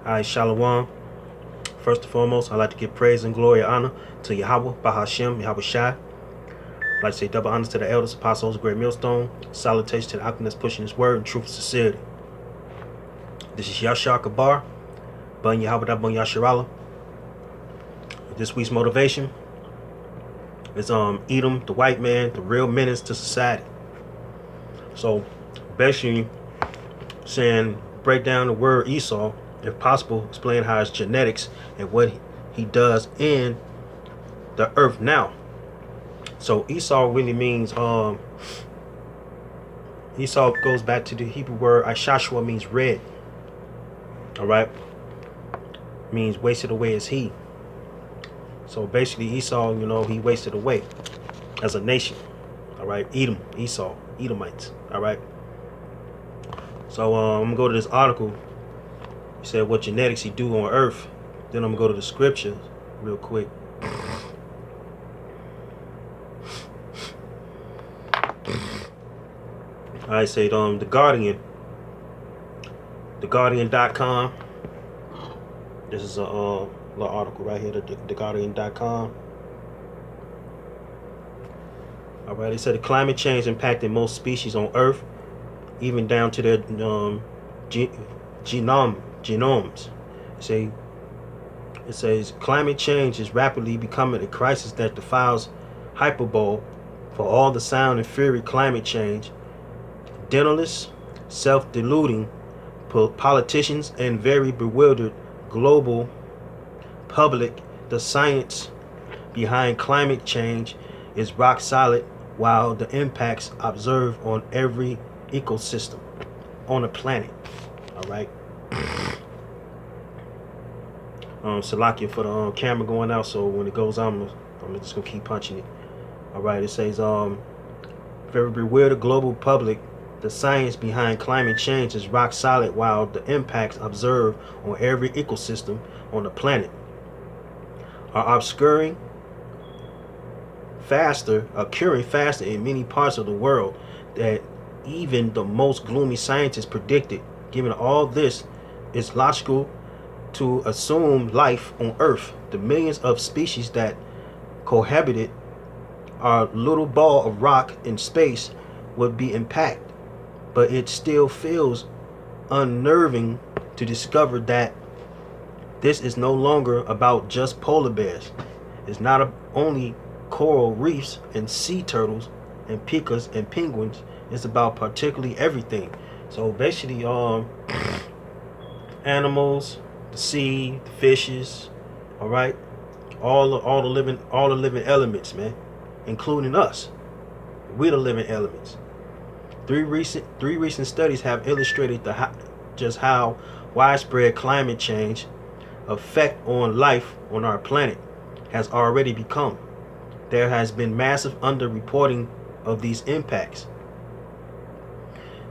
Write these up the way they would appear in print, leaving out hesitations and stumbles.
Alright, Shalom. First and foremost, I'd like to give praise and glory and honor to Yahweh, Bahashem, Yahweh Shai. I'd like to say double honors to the elders, apostles, great millstone. Salutation to the alchemists pushing his word in truth and sincerity. This is Yashar Kabar, Bun Yahweh Dabun Yasharala. This week's motivation is Edom, the white man, the real menace to society. So basically saying break down the word Esau, if possible, explain how it's genetics and what he does in the earth now. So Esau really means Esau goes back to the Hebrew word Ishashua, means red. Alright? Means wasted away as he. So basically Esau, he wasted away as a nation. Alright, Edom, Esau, Edomites. Alright. So I'm gonna go to this article. He said what genetics he do on earth. Then I'm gonna go to the scriptures real quick. I say the Guardian. TheGuardian.com. This is a little article right here, TheGuardian.com. Alright, it said the climate change impacted most species on Earth, even down to their genomes. It says climate change is rapidly becoming a crisis that defiles hyperbole for all the sound and fury climate change. Dentalist, self-deluding politicians, and very bewildered global public, the science behind climate change is rock solid, while the impacts observed on every ecosystem on the planet. All right. Salakia for the camera going out, so when it goes on, I'm just gonna keep punching it. All right. It says very bewildered global public, the science behind climate change is rock solid, while the impacts observed on every ecosystem on the planet are occurring faster in many parts of the world that even the most gloomy scientists predicted. Given all this, it's logical to assume life on Earth, the millions of species that cohabited our little ball of rock in space, would be impacted. But it still feels unnerving to discover that this is no longer about just polar bears. It's not only coral reefs and sea turtles and pikas and penguins. It's about particularly everything. So basically animals, the sea, the fishes, all right, all the living elements, man, including us. We're the living elements. Three recent studies have illustrated just how widespread climate change effect on life on our planet has already become. There has been massive underreporting of these impacts,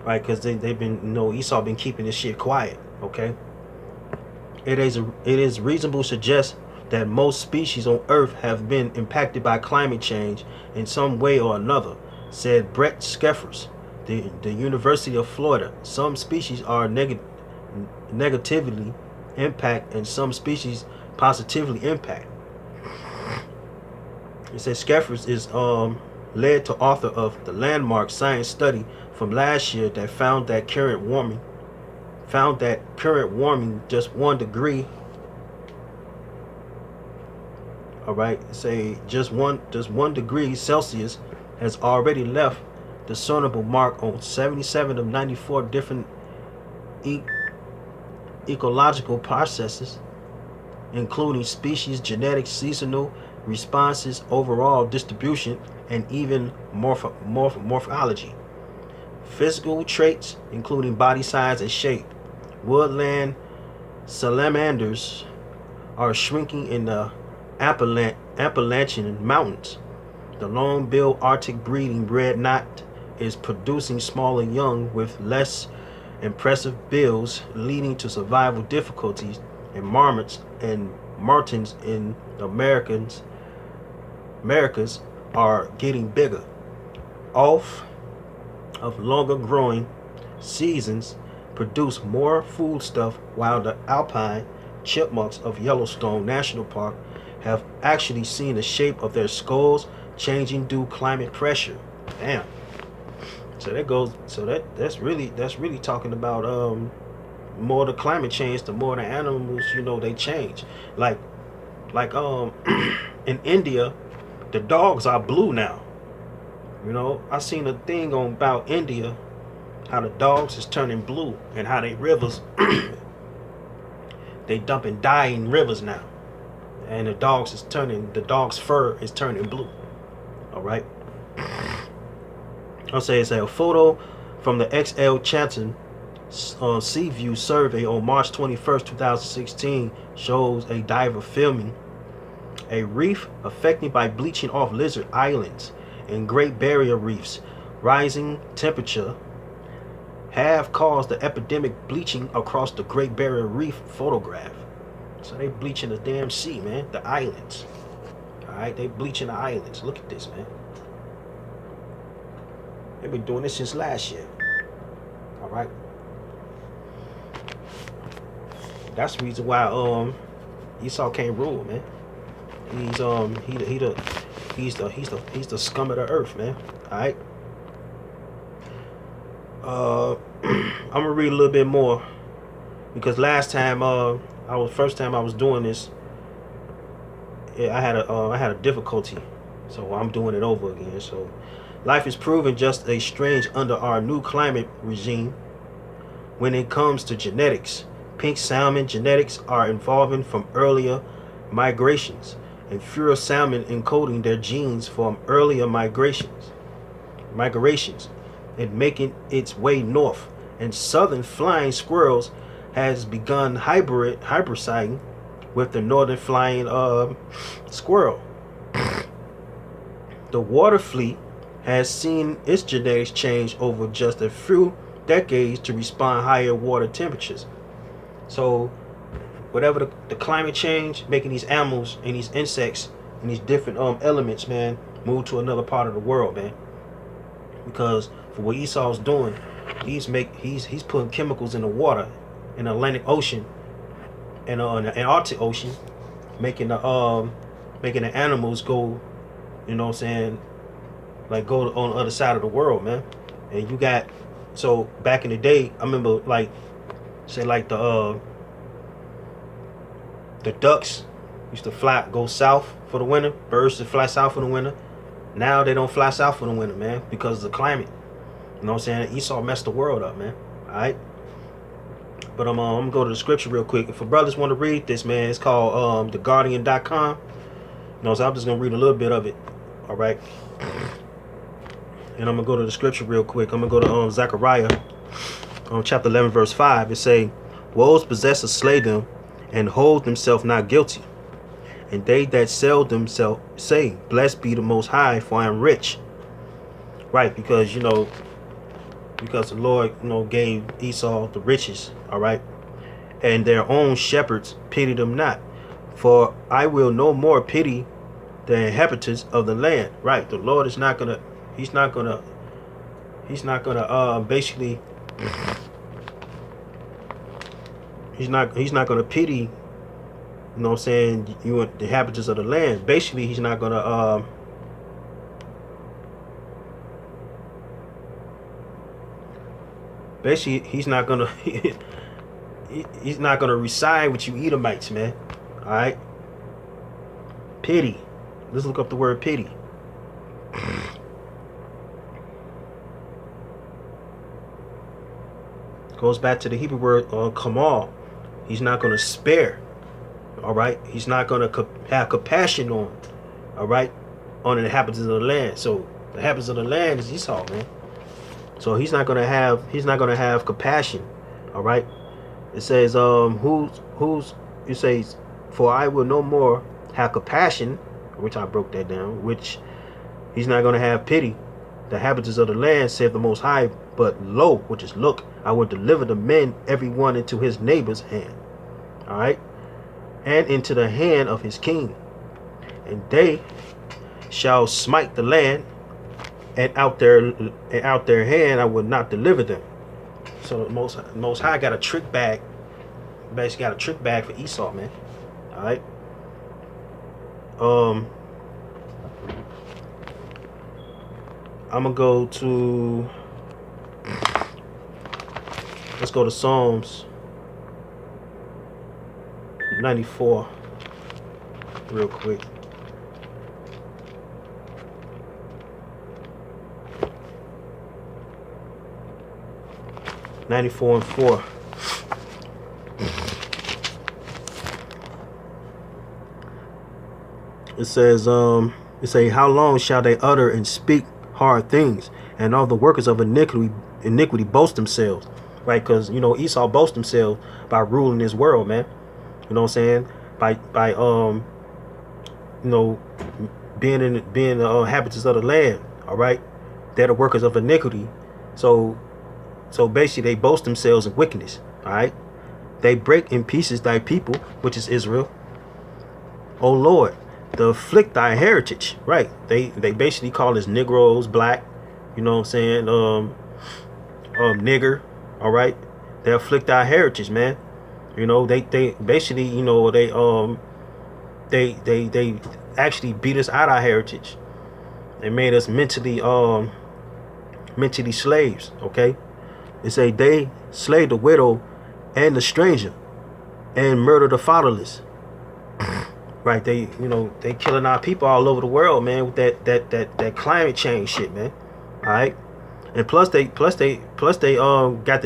right? Because they've been, Esau been keeping this shit quiet. Okay. It is reasonable to suggest that most species on Earth have been impacted by climate change in some way or another, said Brett Skeffers, the University of Florida. Some species are negatively impact and some species positively impact. It says Skeffers is led to author of the landmark science study from last year that found that current warming just 1 degree. All right, say just one degree Celsius has already left the discernible mark on 77 of 94 different ecological processes, including species, genetics, seasonal responses, overall distribution, and even morphology. Physical traits, including body size and shape. Woodland salamanders are shrinking in the Appalachian Mountains. The long-billed Arctic breeding red knot is producing smaller young with less impressive bills, leading to survival difficulties, and marmots and martens in the Americas are getting bigger. Off of longer growing seasons, produce more foodstuff, while the alpine chipmunks of Yellowstone National Park have actually seen the shape of their skulls changing due climate pressure. Damn. So that goes. So that's really talking about more the climate change, the more the animals, they change. Like in India, the dogs are blue now. I seen a thing on about India, how the dogs is turning blue, and how they rivers they dumping dye in rivers now, and the dog's fur is turning blue. All right. I'll say it's a photo from the XL Chanton Seaview survey on March 21st, 2016 shows a diver filming a reef affected by bleaching off lizard islands and Great Barrier Reefs. Rising temperature have caused the epidemic bleaching across the Great Barrier Reef photograph. So they bleaching the damn sea, man, the islands. All right, they bleaching the islands. Look at this, man. They've been doing this since last year. All right. That's the reason why Esau can't rule, man. He's the scum of the earth, man. All right. I'm gonna read a little bit more because last time first time I was doing this, I had a difficulty, so I'm doing it over again. So life is proven just as strange under our new climate regime. When it comes to genetics, pink salmon genetics are evolving from earlier migrations, and fewer salmon encoding their genes from earlier migrations, and making its way north. And southern flying squirrels has begun hybridizing with the northern flying squirrel. The water fleet has seen its genetics change over just a few decades to respond higher water temperatures. So whatever the climate change, making these animals and these insects and these different elements, man, move to another part of the world, man. Because for what Esau's doing, he's putting chemicals in the water, in the Atlantic Ocean, and in the Arctic Ocean, making the animals go, you know what I'm saying, like go on the other side of the world, man. And you got, so back in the day, I remember like the ducks used to go south for the winter. Birds to fly south for the winter. Now they don't fly south for the winter, man, because of the climate. You know what I'm saying? Esau messed the world up, man. All right. But I'm gonna go to the scripture real quick. If brothers want to read this, man, it's called theguardian.com. You know, so I'm just gonna read a little bit of it. All right. And I'm gonna go to the scripture real quick. I'm gonna go to Zechariah, chapter 11, verse 5. It say, "Woes possessors slay them, and hold themselves not guilty. And they that sell themselves say, Blessed be the Most High, for I am rich." Right, because because the Lord, gave Esau the riches, all right, and their own shepherds pity them not, for I will no more pity the inhabitants of the land. Right, the Lord is not gonna, he's not gonna basically, he's not gonna pity, you know what I'm saying, you the inhabitants of the land. Basically, he's not gonna he's not gonna he's not gonna reside with you Edomites, man. All right. Pity. Let's look up the word pity. Goes back to the Hebrew word kamal. He's not gonna spare. All right. He's not gonna have compassion on. All right. On the inhabitants of the land. So the inhabitants of the land is Esau, man. So he's not gonna have compassion. All right. It says it says, for I will no more have compassion, which I broke that down, which he's not gonna have pity. The inhabitants of the land, saith the Most High, but lo, which is look, I will deliver the men every one into his neighbor's hand. All right. And into the hand of his king. And they shall smite the land, and out their hand I will not deliver them. So the most high got a trick bag. Basically got a trick bag for Esau, man. All right. I'm gonna go to. Let's go to Psalms 94 real quick. (94:4). It says, how long shall they utter and speak hard things, and all the workers of iniquity boast themselves, right? Because Esau boasts himself by ruling this world, man. You know what I'm saying? By being the inhabitants of the land. All right, they're the workers of iniquity. So basically, they boast themselves in wickedness. All right, they break in pieces thy people, which is Israel. O Lord, to afflict thy heritage. Right? They basically call us Negroes, black. You know what I'm saying? Nigger. All right, they afflict our heritage, man. They basically, they actually beat us out our heritage. They made us mentally slaves. Okay, they say they slay the widow and the stranger and murder the fatherless. Right? They killing our people all over the world, man, with that climate change shit, man. All right, and plus they got the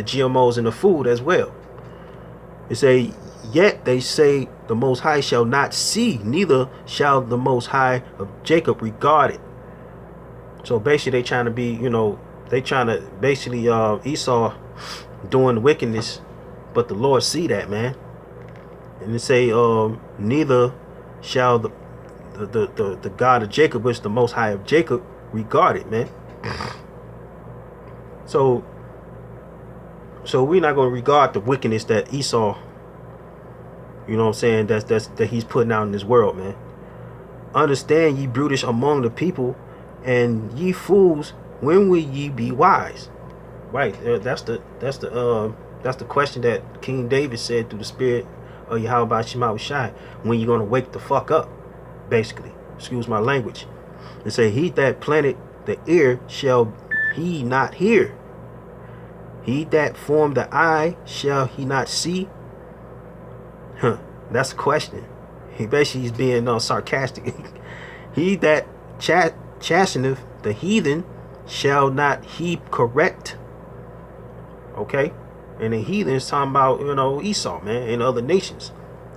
GMOs in the food as well. They say, yet they say the Most High shall not see, neither shall the Most High of Jacob regard it. So basically, they trying to be, basically Esau doing wickedness, but the Lord see that, man. And they say, neither shall the God of Jacob, which the Most High of Jacob, regard it, man. So we're not going to regard the wickedness that Esau, that he's putting out in this world, man. Understand, ye brutish among the people, and ye fools, when will ye be wise? Right. That's the question that King David said through the spirit of Yahweh Shema Shai. When you going to wake the fuck up, basically. Excuse my language. They say, he that planted the ear shall he not hear. He that formed the eye, shall he not see? That's the question. He basically is being sarcastic. He that chasteneth the heathen, shall not he correct? Okay? And the heathen is talking about, Esau, man, and other nations.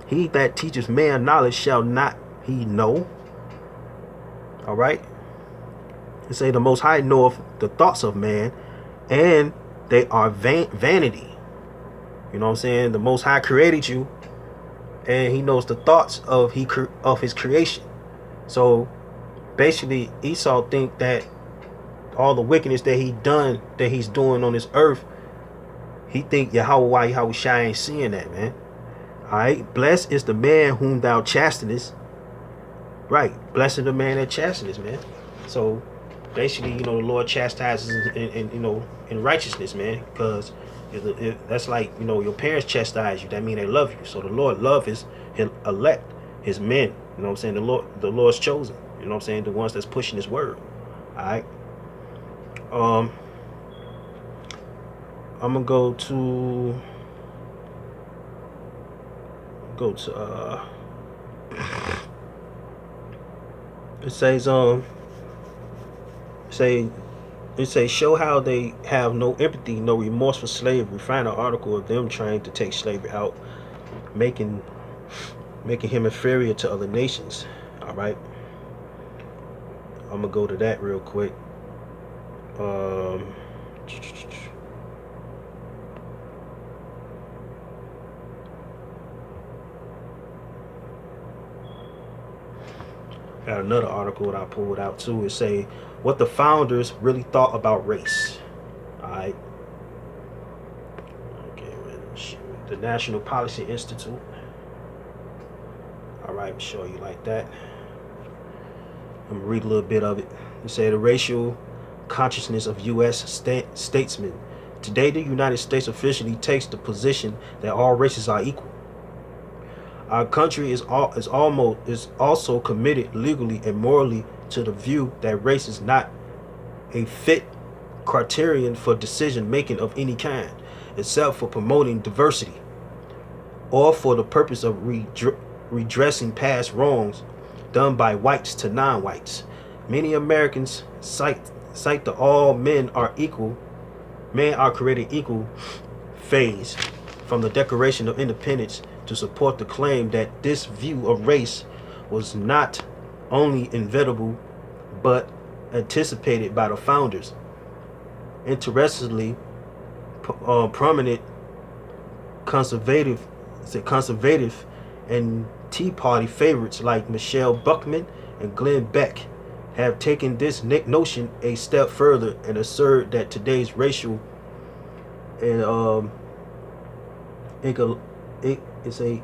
He that teaches man knowledge, shall not he know? All right? They say the Most High knoweth the thoughts of man, and they are vanity. You know what I'm saying? The Most High created you, and he knows the thoughts of his creation. So basically, Esau think that all the wickedness that he's doing on this earth, he think Yahweh Shai ain't seeing that, man. All right, blessed is the man whom thou chastenest. Right, blessed is the man that chastenest, man. So basically, the Lord chastises in righteousness, man, because that's like, your parents chastise you. That means they love you. So the Lord love his elect, his men. You know what I'm saying? The Lord's chosen. You know what I'm saying? The ones that's pushing his word. All right. I'm gonna go to it says it says, show how they have no empathy, no remorse for slavery. Find an article of them trying to take slavery out, making him inferior to other nations. All right, I'm gonna go to that real quick. Got another article that I pulled out too. It say what the founders really thought about race. All right. Okay, the National Policy Institute. All right, I'm show you like that. I'm gonna read a little bit of it. It say the racial consciousness of U.S. statesmen Today, the United States officially takes the position that all races are equal. Our country is also committed legally and morally to the view that race is not a fit criterion for decision making of any kind, except for promoting diversity or for the purpose of redressing past wrongs done by whites to non-whites. Many Americans cite the all men are created equal phase from the Declaration of Independence to support the claim that this view of race was not only inevitable but anticipated by the founders. Interestingly, prominent conservative and Tea Party favorites like Michelle Buckman and Glenn Beck have taken this notion a step further and assert that today's racial and it's a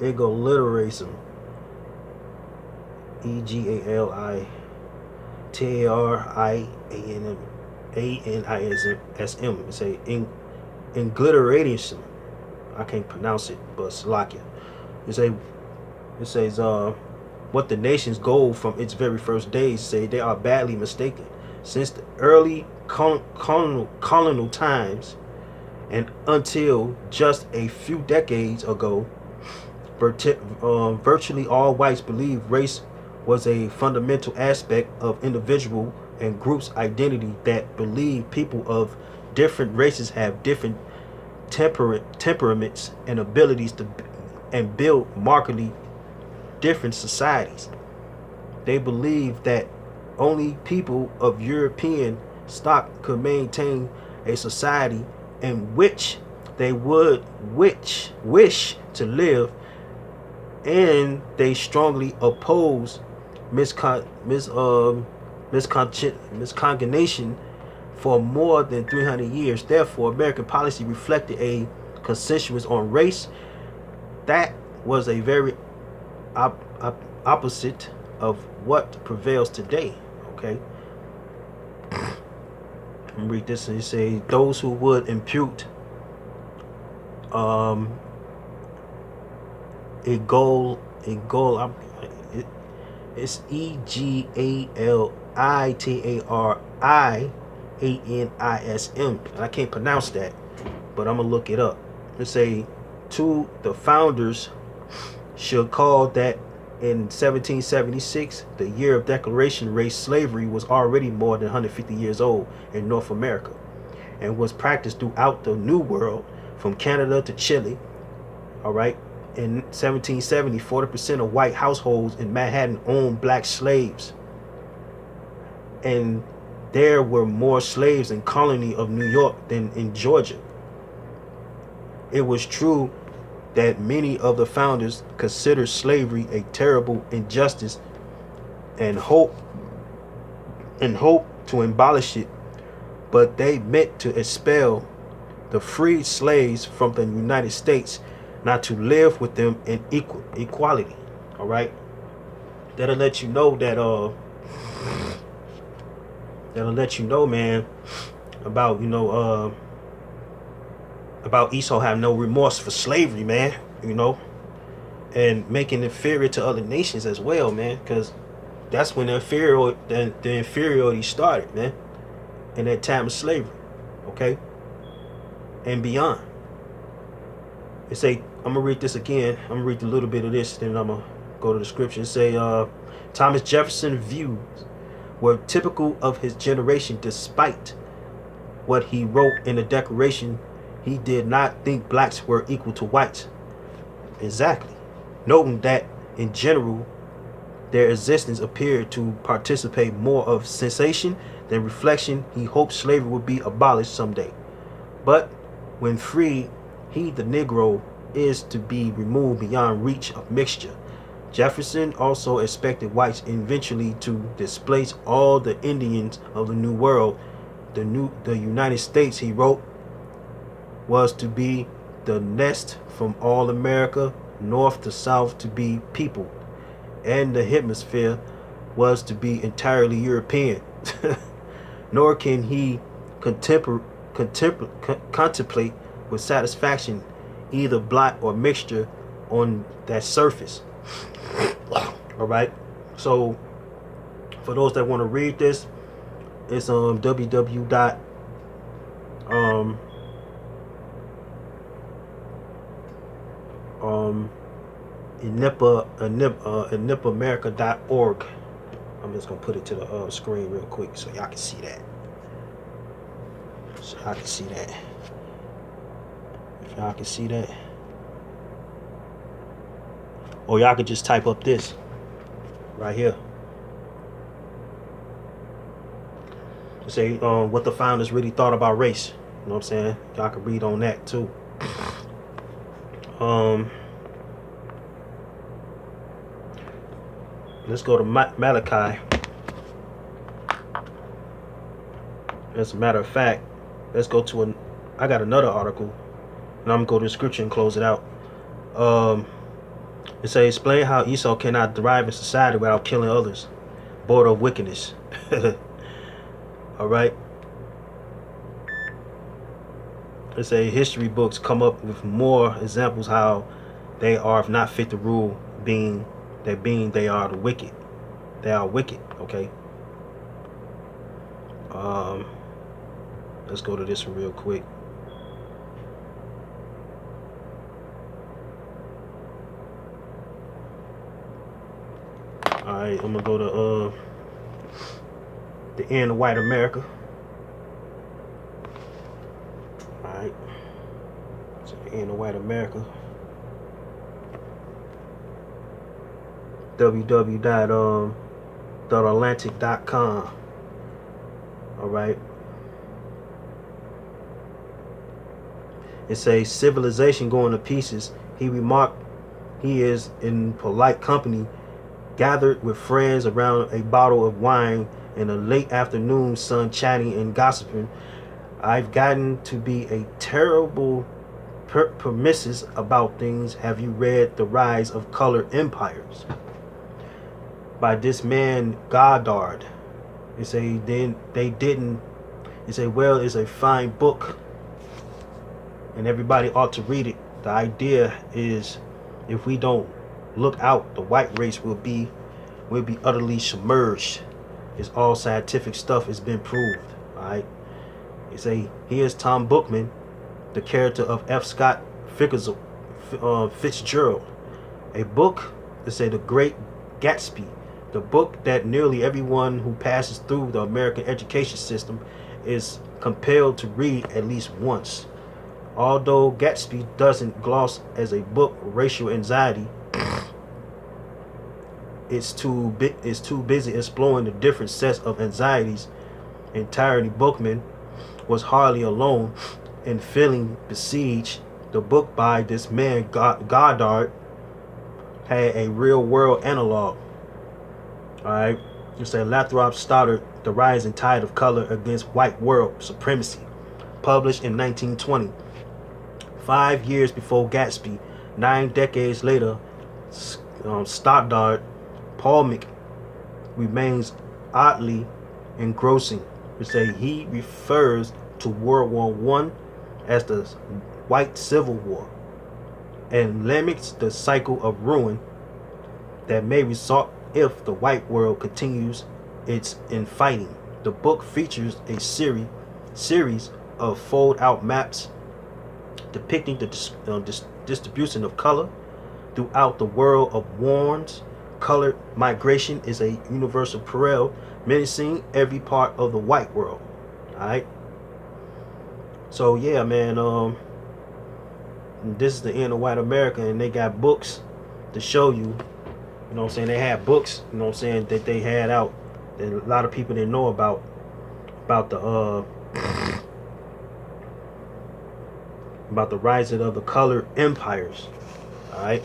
egalitarianism, egalitarianism. It's a egalitarianism. I can't pronounce it, but Slovakia. It says what the nation's goal from its very first days say they are badly mistaken. Since the early colonial times and until just a few decades ago, virtually all whites believed race was a fundamental aspect of individual and groups' identity, that believed people of different races have different temperaments and abilities to and build markedly different societies. They believed that only people of European stock could maintain a society in which they would wish to live, and they strongly oppose miscongregation for more than 300 years. Therefore, American policy reflected a consensus on race that was a very opposite of what prevails today. Okay, let me read this. And say those who would impute it's EGALITARIANISM. I can't pronounce that, but I'm gonna look it up. Let's say to the founders should call that in 1776, the year of declaration, race slavery was already more than 150 years old in North America and was practiced throughout the New World from Canada to Chile. All right. In 1770, 40% of white households in Manhattan owned black slaves. And there were more slaves in colony of New York than in Georgia. It was true that many of the founders considered slavery a terrible injustice and hope to abolish it, but they meant to expel the freed slaves from the United States, not to live with them in equality. All right, that'll let you know that man, about about Esau having no remorse for slavery, man, and making inferior to other nations as well, man, because that's when the inferiority started, man, in that time of slavery, okay, and beyond. It say, I'm gonna read this again. I'm gonna read a little bit of this, then I'm gonna go to the scripture. It say, Thomas Jefferson's views were typical of his generation. Despite what he wrote in the Declaration, he did not think blacks were equal to whites. Exactly. Noting that in general, their existence appeared to participate more of sensation than reflection, he hoped slavery would be abolished someday. But when freed, he, the Negro, is to be removed beyond reach of mixture. Jefferson also expected whites eventually to displace all the Indians of the New World. The United States, he wrote, was to be the nest from all America, north to south, to be peopled, and the hemisphere was to be entirely European. Nor can he contemplate with satisfaction either blot or mixture on that surface. All right. So for those that want to read this, it's www dot enipamerica.org. I'm just gonna put it to the screen real quick so y'all can see that. So y'all can see that. If y'all can see that. Or y'all could just type up this right here. To say what the founders really thought about race. You know what I'm saying? Y'all can read on that too. Let's go to Malachi. As a matter of fact, let's go to I got another article, and I'm gonna go to the scripture and close it out. It says, explain how Esau cannot thrive in society without killing others. Border of wickedness. All right. It says history books come up with more examples how they are not fit to rule, being they are the wicked. They are wicked. Okay. Let's go to this one real quick. Alright, I'm gonna go to the end of white America. Alright. So the end of white America. www.theatlantic.com. Alright. It says civilization going to pieces. He remarked he is in polite company, gathered with friends around a bottle of wine in a late afternoon sun, chatting and gossiping. I've gotten to be a terrible permissus about things. Have you read The Rise of Color Empires by this man Goddard? They say then they didn't. They say, well, it's a fine book and everybody ought to read it. The idea is if we don't look out, the white race will be utterly submerged. It's all scientific stuff. It's been proved. All right. They say here's Tom Bookman, the character of F. Scott Fitzgerald. A book, they say, The Great Gatsby, the book that nearly everyone who passes through the American education system is compelled to read at least once. Although Gatsby doesn't gloss as a book racial anxiety, it's too busy exploring the different sets of anxieties. Entirely, Bookman was hardly alone in feeling besieged. The book by this man Goddard had a real world analog. Alright, it's a Lathrop Stoddard, The Rising Tide of Color Against White World Supremacy, published in 1920. 5 years before Gatsby, 9 decades later, Stoddard polemic remains oddly engrossing. We say he refers to World War I as the White Civil War and limits the cycle of ruin that may result if the white world continues its infighting. The book features a series of fold-out maps depicting the distribution of color throughout the world of warns. Colored migration is a universal peril menacing every part of the white world. Alright. So yeah, man, this is the end of white America, and they got books to show you. You know what I'm saying? They had books, you know what I'm saying, that they had out that a lot of people didn't know about the rising of the colored empires. Alright.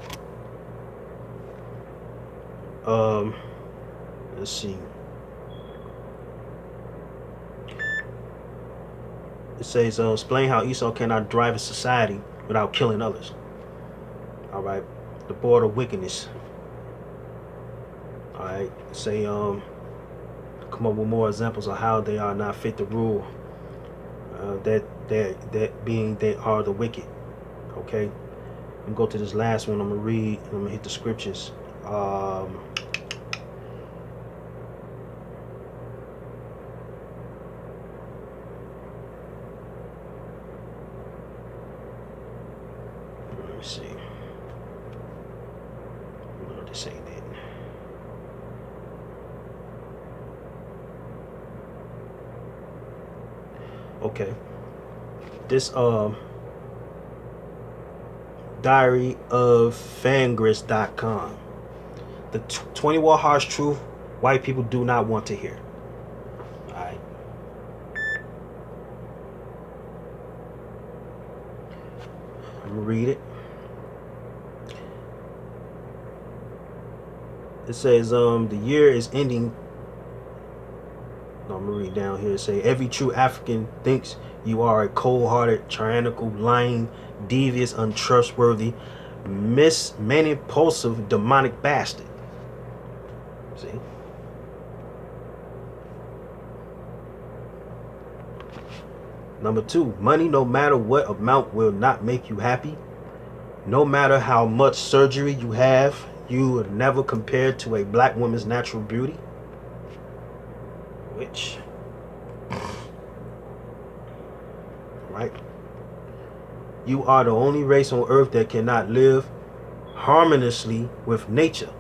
Let's see. It says, explain how Esau cannot drive a society without killing others. Alright. The border of wickedness. Alright. Say, come up with more examples of how they are not fit to rule. that being they are the wicked. Okay, I'm go to this last one. I'm gonna read. I'm gonna hit the scriptures. Let me see. No, this ain't it. Okay. This diary of Fangrist.com. The 21 harsh truth white people do not want to hear. Alright. I'm gonna read it. It says the year is ending. No, I'm gonna read down here. It say every true African thinks you are a cold-hearted, tyrannical, lying, devious, untrustworthy, manipulative, demonic bastard. See? Number 2, money, no matter what amount, will not make you happy. No matter how much surgery you have, you will never compare to a black woman's natural beauty. Which, right? You are the only race on earth that cannot live harmoniously with nature.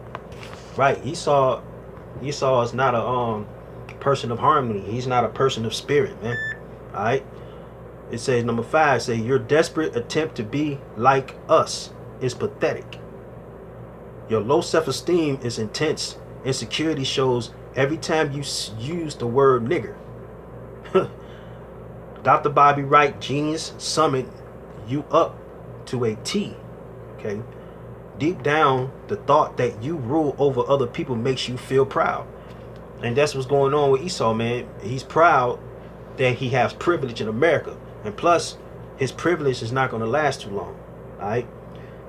Right? Esau is not a person of harmony. He's not a person of spirit, man. All right. It says number 5. Say your desperate attempt to be like us is pathetic. Your low self-esteem is intense. Insecurity shows every time you use the word nigger. Dr. Bobby Wright, genius, summoned you up to a T. Okay. Deep down, the thought that you rule over other people makes you feel proud. And that's what's going on with Esau, man. He's proud that he has privilege in America. And plus, his privilege is not going to last too long. All right.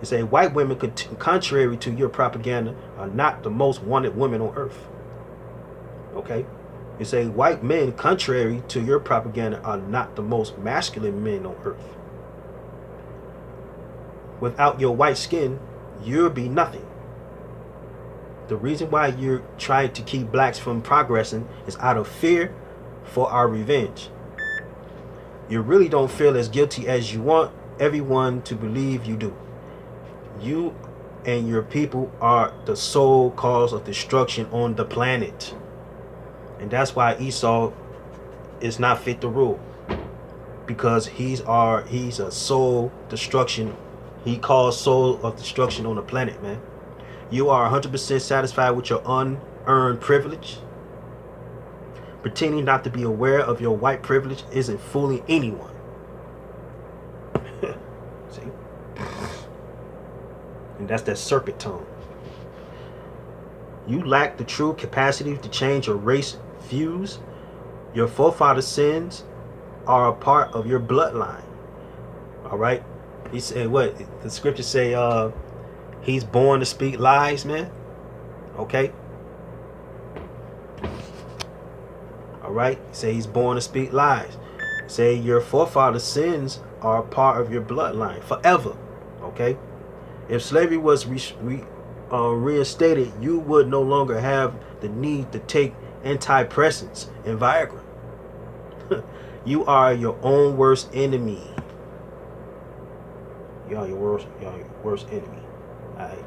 It say white women, contrary to your propaganda, are not the most wanted women on earth. Okay. It say white men, contrary to your propaganda, are not the most masculine men on earth. Without your white skin, you'll be nothing. The reason why you're trying to keep blacks from progressing is out of fear for our revenge. You really don't feel as guilty as you want everyone to believe you do. You and your people are the sole cause of destruction on the planet. And that's why Esau is not fit to rule. Because he's a soul destruction. He caused soul of destruction on the planet, man. You are 100% satisfied with your unearned privilege. Pretending not to be aware of your white privilege isn't fooling anyone. See? And that's that serpent tongue. You lack the true capacity to change your race views. Your forefathers' sins are a part of your bloodline. All right? He said what? The scriptures say he's born to speak lies, man. Okay? All right? Say he's born to speak lies. Say your forefathers' sins are a part of your bloodline forever. Okay? If slavery was reinstated, you would no longer have the need to take antidepressants and Viagra. You are your own worst enemy. You are your worst enemy. Alright.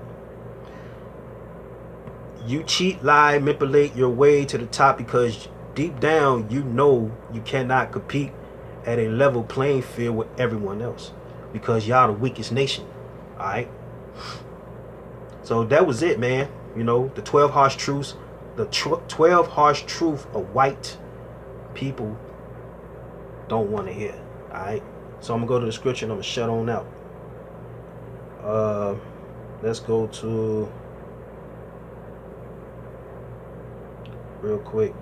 You cheat, lie, manipulate your way to the top because deep down you know you cannot compete at a level playing field with everyone else because y'all the weakest nation. Alright. So that was it, man. You know, the 12 harsh truths, the 12 harsh truth of white people don't want to hear. Alright. So I'm gonna go to the scripture and I'm gonna shut on out. Let's go to real quick.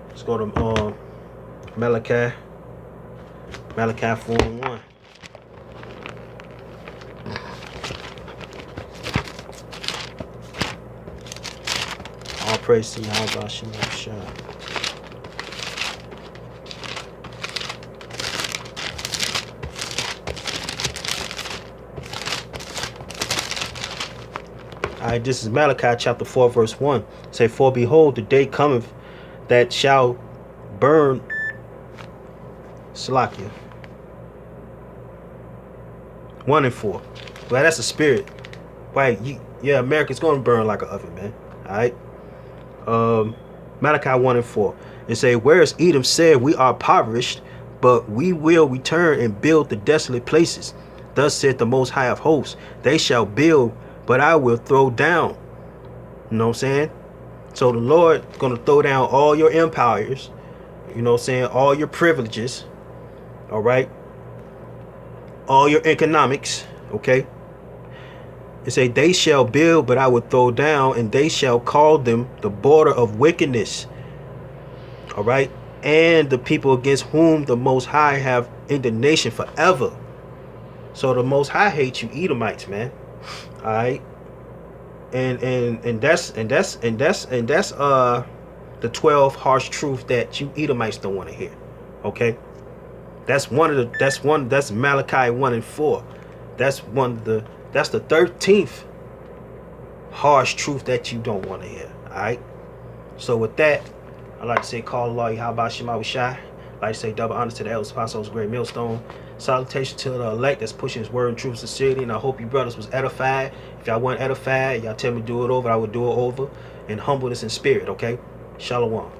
Let's go to Malachi 4:1. All praise to Yahweh Shah. All right, this is Malachi chapter 4, verse 1. Say, for behold, the day cometh that shall burn. Salakia. 1 and 4. Well, that's the spirit. Right, yeah, America's going to burn like an oven, man. All right. Malachi 1 and 4. It say, whereas Edom said, we are impoverished, but we will return and build the desolate places. Thus said the Most High of hosts, they shall build, but I will throw down. You know what I'm saying? So the Lord going to throw down all your empires, you know what I'm saying, all your privileges, all right, all your economics, okay? It say, they shall build, but I will throw down, and they shall call them the border of wickedness, all right, and the people against whom the Most High have indignation forever. So the Most High hates you Edomites, man. All right. And that's the 12 harsh truth that you Edomites don't want to hear. Okay? That's Malachi 1 and 4. That's the 13th harsh truth that you don't want to hear. Alright? So with that, I like to say call Allah Yahweh Shema Shai. I like to say double honors to the elders, apostles, great millstone. Salutation to the elect that's pushing his word in truth and sincerity. And I hope you brothers was edified. If y'all weren't edified, y'all tell me to do it over, I would do it over in humbleness and spirit, okay? Shalom.